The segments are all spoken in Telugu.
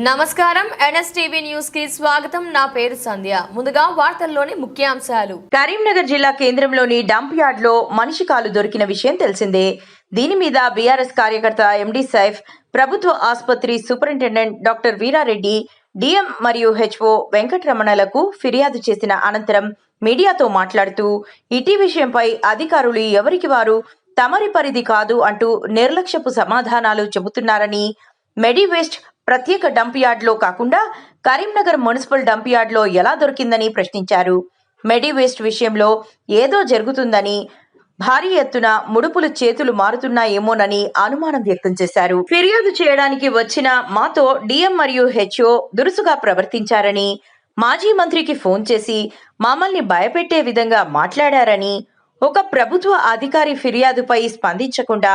నమస్కారం ఎన్ఎస్టీవీ న్యూస్ కి స్వాగతం. నా పేరు సంధ్య. ముందుగా వార్తల్లోని ముఖ్యాంశాలు. కరీంనగర్ జిల్లా కేంద్రంలోని డంప్ యార్డ్ లో మనిషి కాలు దొరికిన విషయం తెలిసిందే. దీని మీద బీఆర్ఎస్ కార్యకర్త ఎండి సైఫ్, ప్రభుత్వ ఆసుపత్రి సూపరింటెండెంట్ డాక్టర్ వీరారెడ్డి, డిఎం మరియు హెచ్ఓ వెంకటరమణలకు ఫిర్యాదు చేసిన అనంతరం మీడియాతో మాట్లాడుతూ ఇటీ విషయంపై అధికారులు ఎవరికి వారు తమరి పరిధి కాదు అంటూ నిర్లక్ష్యపు సమాధానాలు చెబుతున్నారని, మెడివేస్ట్ ప్రత్యేక డంప్ యార్డ్లో కాకుండా కరీంనగర్ మున్సిపల్ డంప్ యార్డ్లో ఎలా దొరికిందని ప్రశ్నించారు. మెడివేస్ట్ విషయంలో ఏదో జరుగుతుందని, భారీ ఎత్తున ముడుపులు చేతులు మారుతున్నాయేమోనని అనుమానం వ్యక్తం చేశారు. ఫిర్యాదు చేయడానికి వచ్చిన మాతో డిఎం మరియు హెచ్ఓ దురుసుగా ప్రవర్తించారని, మాజీ మంత్రికి ఫోన్ చేసి మమ్మల్ని భయపెట్టే విధంగా మాట్లాడారని, ఒక ప్రభుత్వ అధికారి ఫిర్యాదుపై స్పందించకుండా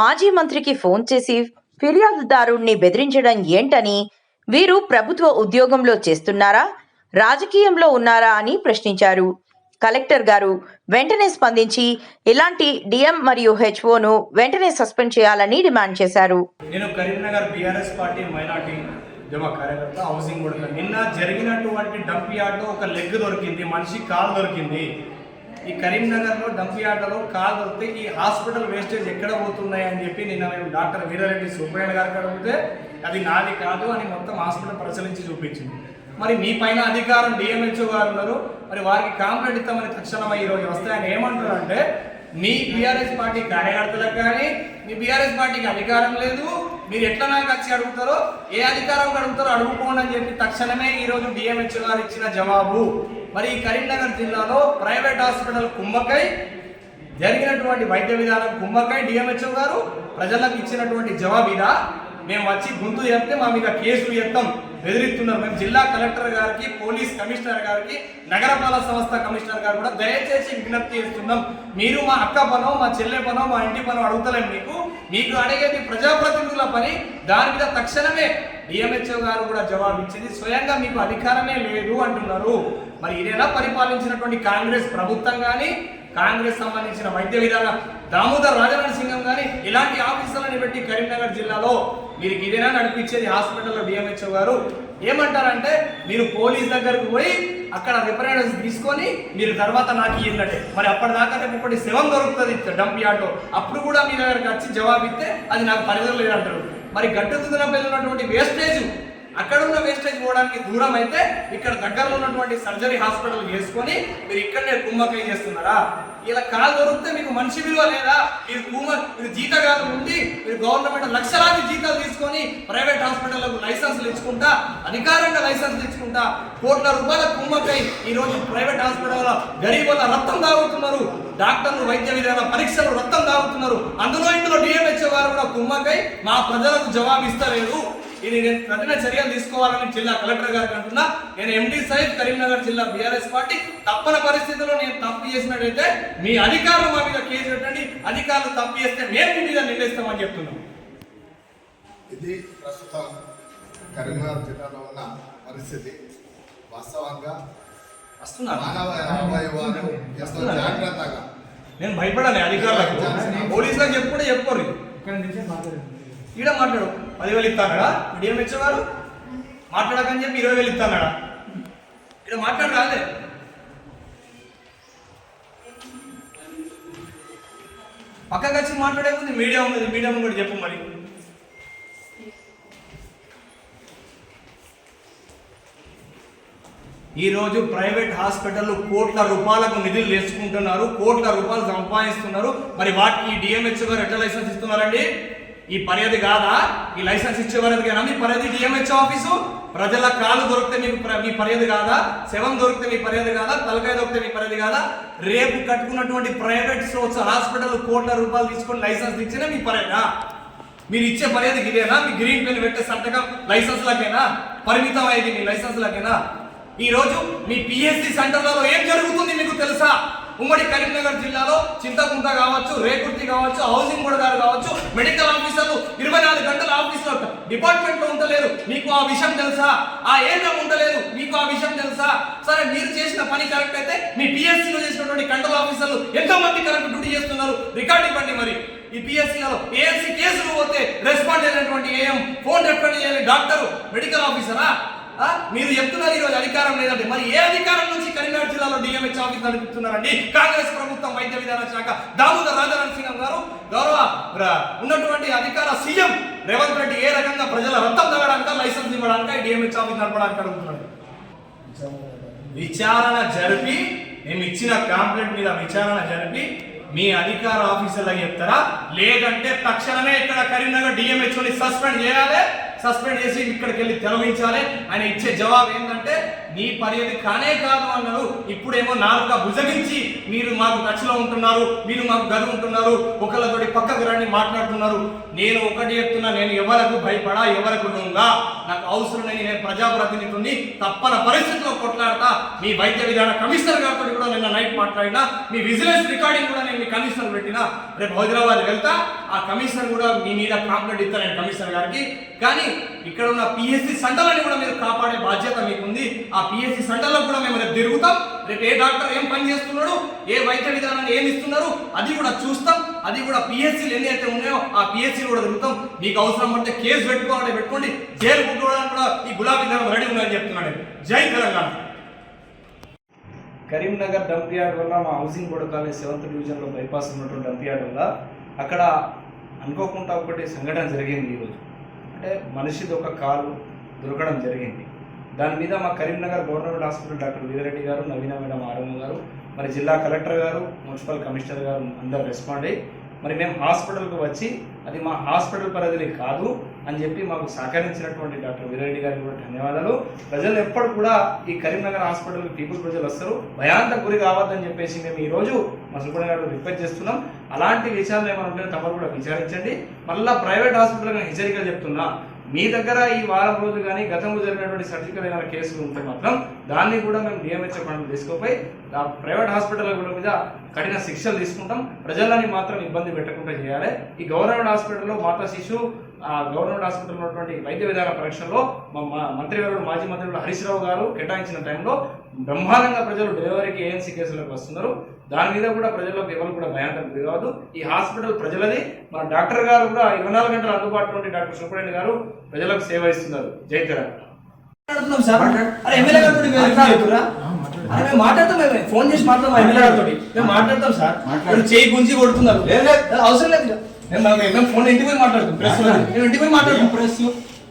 మాజీ మంత్రికి ఫోన్ చేసి ఫిర్యాదుదారుణ్ణి బెదిరించడం ఏంటని, వీరు ప్రభుత్వ ఉద్యోగంలో చేస్తున్నారా, రాజకీయంలో ఉన్నారా అని ప్రశ్నించారు. కలెక్టర్ గారు వెంటనే స్పందించి ఇలాంటి డిఎం మరియు హెచ్ఓను వెంటనే సస్పెండ్ చేయాలని డిమాండ్ చేశారు. నేను కరీంనగర్ బీఆర్ఎస్ పార్టీ మైనార్టీ ఉద్యమ కార్యకర్త, హౌసింగ్ కూడా. నిన్న జరిగినటువంటి డంప్ యార్డ్లో ఒక లెగ్ దొరికింది, మనిషి కాలు దొరికింది. ఈ కరీంనగర్లో డంప్ యార్డ్లో కాలు దొరికితే ఈ హాస్పిటల్ వేస్టేజ్ ఎక్కడ పోతున్నాయి అని చెప్పి నిన్న మేము డాక్టర్ వీరారెడ్డి సూపరింటెండెంట్ గారికి అడిగితే అది నాది కాదు అని మొత్తం హాస్పిటల్ పరిశీలించి చూపించింది. మరి మీ పైన అధికారం డిఎంహెచ్ఓ గారు ఉన్నారు, మరి వారికి కాంప్లైంట్ ఇస్తామని తక్షణం ఈరోజు వస్తే ఆయన ఏమంటారంటే, మీ బీఆర్ఎస్ పార్టీ కార్యకర్తలకు కానీ మీ బీఆర్ఎస్ పార్టీకి అధికారం లేదు, మీరు ఎట్లా నాకు వచ్చి అడుగుతారో, ఏ అధికారం అడుగుతారో అడుగుకోండి అని చెప్పి తక్షణమే ఈరోజు డిఎంహెచ్ఓ గారు ఇచ్చిన జవాబు. మరి ఈ కరీంనగర్ జిల్లాలో ప్రైవేట్ హాస్పిటల్ కుంభకై జరిగినటువంటి వైద్య విధానం కుంభకై డిఎంహెచ్ఓ గారు ప్రజలకు ఇచ్చినటువంటి జవాబిదా. మేము వచ్చి గుంతు చెప్తే మా మీద కేసులు ఎత్తాం బెదిరిస్తున్నారు. మేము జిల్లా కలెక్టర్ గారికి, పోలీస్ కమిషనర్ గారికి, నగరపాలక సంస్థ కమిషనర్ గారు కూడా దయచేసి విజ్ఞప్తి చేస్తున్నాం. మీరు మా అక్క పనో, మా చెల్లె పనో, మా ఇంటి పనో అడుగుతలేం. మీకు అడిగేది ప్రజాప్రతినిధుల పని. దాని మీద తక్షణమే డిఎంహెచ్ఓ గారు కూడా జవాబు ఇచ్చింది. స్వయంగా మీకు అధికారమే లేదు అంటున్నారు. మరి ఇదేనా పరిపాలించినటువంటి కాంగ్రెస్ ప్రభుత్వం కానీ, కాంగ్రెస్ సంబంధించిన వైద్య విధాన దామోదర్ రాజనరసింహం కానీ ఇలాంటి ఆఫీసర్లను పెట్టి కరీంనగర్ జిల్లాలో మీరు ఇదేనా నడిపించేది? హాస్పిటల్లో డిఎంహెచ్ఓ గారు ఏమంటారంటే, మీరు పోలీస్ దగ్గరకు పోయి అక్కడ రిప్రజెంటేషన్ తీసుకొని మీరు తర్వాత నాకు ఇయ్యండి. మరి అప్పటిదాకా రేపు ఒకటి శవం దొరుకుతుంది డంప్ యార్డ్లో, అప్పుడు కూడా మీ దగ్గరకు వచ్చి జవాబు ఇస్తే అది నాకు పరిధులు లేదంటారు. మరి గట్టుతున్న ఉన్నటువంటి వేస్టేజ్, అక్కడ ఉన్న వేస్టేజ్ పోవడానికి దూరం అయితే ఇక్కడ దగ్గరలో ఉన్నటువంటి సర్జరీ హాస్పిటల్ చేసుకొని మీరు ఇక్కడనే కుంభకై చేస్తున్నారా? ఇలా కాలు దొరికితే మీకు మనిషి విలువ లేదా? మీరు జీతగాలు ఉండి మీరు గవర్నమెంట్ లక్షలాది జీతాలు తీసుకొని ప్రైవేట్ హాస్పిటళ్లకు లైసెన్సులు ఇచ్చుకుంటా, అధికారంగా లైసెన్సులు ఇచ్చుకుంటా కోట్ల రూపాయల కుంభకై ఈరోజు ప్రైవేట్ హాస్పిటల్ గరీబుల రక్తం తాగుతున్నారు. డాక్టర్లు వైద్య విధాన పరీక్షలు రక్తం తాగుతున్నారు. ఇందులో డిఎంహెచ్ఓ గారు కూడా కుంభకై మా ప్రజలకు జవాబు ఇస్తలేదు. ఇది నేను కఠిన చర్యలు తీసుకోవాలని జిల్లా కలెక్టర్ గారికి అంటున్నా. నేను ఎండి సైఫ్, కరీంనగర్ జిల్లా బీఆర్ఎస్ పార్టీ. తప్పని పరిస్థితుల్లో నేను తప్పు చేసినట్టయితే మీ అధికారులు మా మీద కేసు పెట్టండి. అధికారులు తప్పు చేస్తే మేము మీ మీద నిందిస్తామని చెప్తున్నాం. ఇది ప్రస్తుతం కరీంనగర్ జిల్లాలో ఉన్న పరిస్థితి. వాస్తవంగా మానవ అవయవాలు ఎంతో జాగ్రత్తగా, నేను భయపడాలి అధికారులకు, పోలీసులకు చెప్పుకుంటే చెప్పుకోరు. ఈడ మాట్లాడు 10,000 ఇస్తాడా డిఎంహెచ్ఓ గారు? మాట్లాడకని చెప్పి 20,000 ఇస్తాడా? ఇక్కడ మాట్లాడు రాలే. పక్కకి వచ్చి మాట్లాడే ముందు మీడియా ఉంది, మీడియా కూడా చెప్పు. మరి ఈరోజు ప్రైవేట్ హాస్పిటల్ కోట్ల రూపాయలకు నిధులు వేసుకుంటున్నారు, కోట్ల రూపాయలు సంపాదిస్తున్నారు. మరి వాటికి డిఎంహెచ్ఓ గారు ఎట్లా లైసెన్స్ ఇస్తున్నారండి? ఈ పర్యాది కాదా? ఈ లైసెన్స్ ఇచ్చేవారికి మీ పర్యాది డిఎంహెచ్ఓ ఆఫీసు. ప్రజల కాలు దొరికితే మీకు మీ పర్యాది కాదా? శవం దొరికితే మీ పర్యాది కాదా? తలకాయ దొరికితే మీ పర్యాది కాదా? రేపు కట్టుకున్నటువంటి ప్రైవేట్ సోర్స్ హాస్పిటల్ కోట్ల రూపాయలు తీసుకొని లైసెన్స్ ఇచ్చినా మీ పర్యాదా? మీరు ఇచ్చే పర్యాది ఇదేనా? మీ గ్రీన్ పెన్ పెట్టే సంతకం లైసెన్స్లకేనా పరిమితం అయ్యేది? మీ లైసెన్స్లకేనా? ఈ రోజు మీ పిఎస్సి సెంటర్లలో ఏం జరుగుతుంది మీకు తెలుసా? ఉమ్మడి కరీంనగర్ జిల్లాలో చింతకుంట కావచ్చు, రేకుర్తి కావచ్చు, హౌసింగ్ బోర్డు గారు కావచ్చు, మెడికల్ ఆఫీసర్లు 24 గంటల ఆఫీసులో డిపార్ట్మెంట్ లో ఉండలేదు. మీకు ఆ విషయం తెలుసా? ఆ ఏరియా ఉండలేదు. మీకు ఆ విషయం తెలుసా? సరే, మీరు చేసిన పని కరెక్ట్ అయితే మీ పిఎస్సీలో చేసినటువంటి కంట్రోల్ ఆఫీసర్లు ఎంతో మంది కరెక్ట్ డ్యూటీ చేస్తున్నారు. రికార్డ్ ఇవ్వండి. మరి ఈ పిఎస్సీలలో ఏఎస్సీ కేసులు పోతే రెస్పాండ్ అయినటువంటి ఏఎం, ఫోన్ రెస్పాండ్ చేయాలి డాక్టర్, మెడికల్ ఆఫీసరా? మీరు చెప్తున్నారు ఈరోజు అధికారం లేదంటే, మరి ఏ అధికారం నుంచి కరీంనగర్ జిల్లాలో డిఎంహెచ్ ఆఫీస్ నడుపుతున్నారండి? కాంగ్రెస్ ప్రభుత్వం వైద్య విధాన శాఖ దామోదర్ రాజనరసింహం గారు, గౌరవ ఉన్నటువంటి అధికార సీఎం రేవంత్ రెడ్డి ఏ రకంగా ప్రజల రక్తం తగ్గడానికి, లైసెన్స్ ఇవ్వడానికి, డిఎంహెచ్ ఆఫీస్ నడపడానికి అడుగుతున్నాడు. విచారణ జరిపి, మేము ఇచ్చిన కంప్లైంట్ మీద విచారణ జరిపి మీ అధికార ఆఫీసర్లకు చెప్తారా? లేదంటే తక్షణమే ఇక్కడ కరీంనగర్ డిఎంహెచ్ఓని సస్పెండ్ చేయాలి. సస్పెండ్ చేసి ఇక్కడికి వెళ్ళి తెలవించాలి. ఆయన ఇచ్చే జవాబు ఏంటంటే, నీ పర్యది కానే కాదు అన్నారు. ఇప్పుడేమో నాలుగుగా భుజగించి మీరు మాకు టచ్లో ఉంటున్నారు, మీరు మాకు గది ఉంటున్నారు, ఒకళ్ళతోటి పక్కకు రండి మాట్లాడుతున్నారు. నేను ఒకటి చెప్తున్నా, నేను ఎవరకు భయపడా, ఎవరకు లొంగా. నాకు అవసరం లేని నేను ప్రజాప్రతినిధుని తప్పన పరిస్థితుల్లో కొట్లాడతా. మీ వైద్య విధాన కమిషనర్ గారితో కూడా నిన్న నైట్ మాట్లాడినా, మీ విజిలెన్స్ రికార్డింగ్ కూడా నేను మీ కమిషనర్ పెట్టినా. రేపు హైదరాబాద్ వెళ్తా, ఆ కమిషనర్ కూడా మీ మీద కంప్లైంట్ ఇస్తాను నేను కమిషనర్ గారికి. కానీ ఇక్కడ ఉన్న పిఎస్సి సెంటర్లని కూడా మీరు కాపాడే బాధ్యత మీకుంది. ఆ పిఎస్సి సెంటర్లో కూడా మేము రేపు తిరుగుతాం. రేపు ఏ డాక్టర్ ఏం పని చేస్తున్నాడు, ఏ వైద్య విధానాన్ని ఏమి ఇస్తున్నారు, అది కూడా చూస్తాం. అది కూడా పిఎస్సీలు ఎన్ని అయితే ఉన్నాయో ఆ పిఎస్సీలు కూడా తిరుగుతాం. మీకు అవసరం పడితే కేసు పెట్టుకోవాలంటే పెట్టుకోండి. జైలు కుట్టుకోవడానికి కూడా ఈ గులాబీ ధనం రెడీ ఉందని చెప్తున్నాడు. జై తెలంగాణ. కరీంనగర్ డంప్ యార్డ్ వల్ల మా హౌసింగ్ బోర్డు కాలేజ్ 7th డివిజన్లో బైపాస్ ఉన్నటువంటి డంప్ యార్డ్ వల్ల అక్కడ అనుకోకుండా ఒకటి సంఘటన జరిగింది ఈరోజు. అంటే మనిషిది ఒక కాలు దొరకడం జరిగింది. దాని మీద మా Karimnagar government hospital doctor Veerareddy గారు, నవీన మేడం ఆర్ఎం గారు, మరి జిల్లా కలెక్టర్ గారు, మున్సిపల్ కమిషనర్ గారు అందరూ రెస్పాండ్ అయ్యి మరి మేము హాస్పిటల్కి వచ్చి అది మా హాస్పిటల్ పరిధిలో కాదు అని చెప్పి మాకు సహకరించినటువంటి డాక్టర్ వీరారెడ్డి గారికి కూడా ధన్యవాదాలు. ప్రజలు ఎప్పుడు కూడా ఈ కరీంనగర్ హాస్పిటల్కి పీపుల్ ప్రజలు వస్తారు, భయాంత గురి కావద్దని చెప్పేసి మేము ఈరోజు మా సుబ్రహ్మణ్య గారు రిక్వెస్ట్ చేస్తున్నాం. అలాంటి విషయాలు ఏమైనా ఉంటే తమరు కూడా విచారించండి. మళ్ళీ ప్రైవేట్ హాస్పిటల్ హెచ్చరికలు చెప్తున్నా, మీ దగ్గర ఈ వారం రోజులు కానీ గతంలో జరిగినటువంటి సర్జికల్ ఏమైనా కేసులు ఉంటే మాత్రం దాన్ని కూడా మేము డిఎంహెచ్ ఫండ్ తీసుకుపోయి ఆ ప్రైవేట్ హాస్పిటల్ మీద కఠిన శిక్షలు తీసుకుంటాం. ప్రజలని మాత్రం ఇబ్బంది పెట్టకుండా చేయాలి. ఈ గవర్నమెంట్ హాస్పిటల్లో మాతా శిశు గవర్నమెంట్ హాస్పిటల్ ఉన్నటువంటి వైద్య విధాన పరీక్షల్లో మంత్రి గారు, మాజీ మంత్రి హరీష్ రావు గారు కేటాయించిన టైంలో బ్రహ్మాండంగా ప్రజలు డెలివరీకి ఏఎన్సీ కేసులకు వస్తున్నారు. దాని మీద కూడా ప్రజలకు ఎవరు కూడా భయాంతం కావద్దు. ఈ హాస్పిటల్ ప్రజలది. మన డాక్టర్ గారు కూడా 24 గంటలు అందుబాటులో ఉండి డాక్టర్ సుబ్రహ్మణ్య గారు ప్రజలకు సేవ ఇస్తున్నారు. జై తెలంగాణ. ఫోన్ చేసి మాట్లాడతాం సార్. చేయి గుంజి కొడుతున్నారు. అవసరం లేదు. మేము ఫోన్ ఇంటికి పోయి మాట్లాడుతాం. ప్రెస్ మేము ఇంటికి పోయి మాట్లాడుతాం. ప్రెస్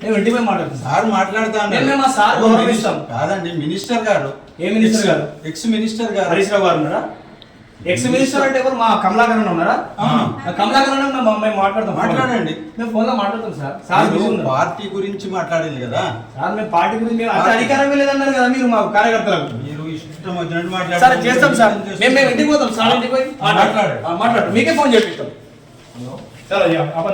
మేము ఇంటికి పోయి మాట్లాడుతాం. సార్ మాట్లాడతాను. మేము సార్ గౌరవిస్తాం. కాదండి, మినిస్టర్ గారు. ఏ మినిస్టర్ గారు? ఎక్స్ మినిస్టర్ గారు హరీష్ రావు గారు ఉన్నారా? ఎక్స్ మినిస్టర్ అంటే ఎవరు? మా కమలాకర్ ఉన్నారా? కమలాకర్ మేము మాట్లాడతాం. మాట్లాడండి. మేము ఫోన్ లో మాట్లాడతాం సార్. సార్ పార్టీ గురించి మాట్లాడింది కదా సార్. మేము పార్టీ గురించి మేము అంత అధికారం లేదన్నారు కదా మీరు మాకు కార్యకర్తలకు. మీరు ఇష్టం వచ్చినట్టు సార్ చేస్తాం సార్. మేము ఇంటికి పోతాం సార్. ఇంటికి పోయి మాట్లాడు. మీకే ఫోన్ చేపిస్తాం. चलो यार अपन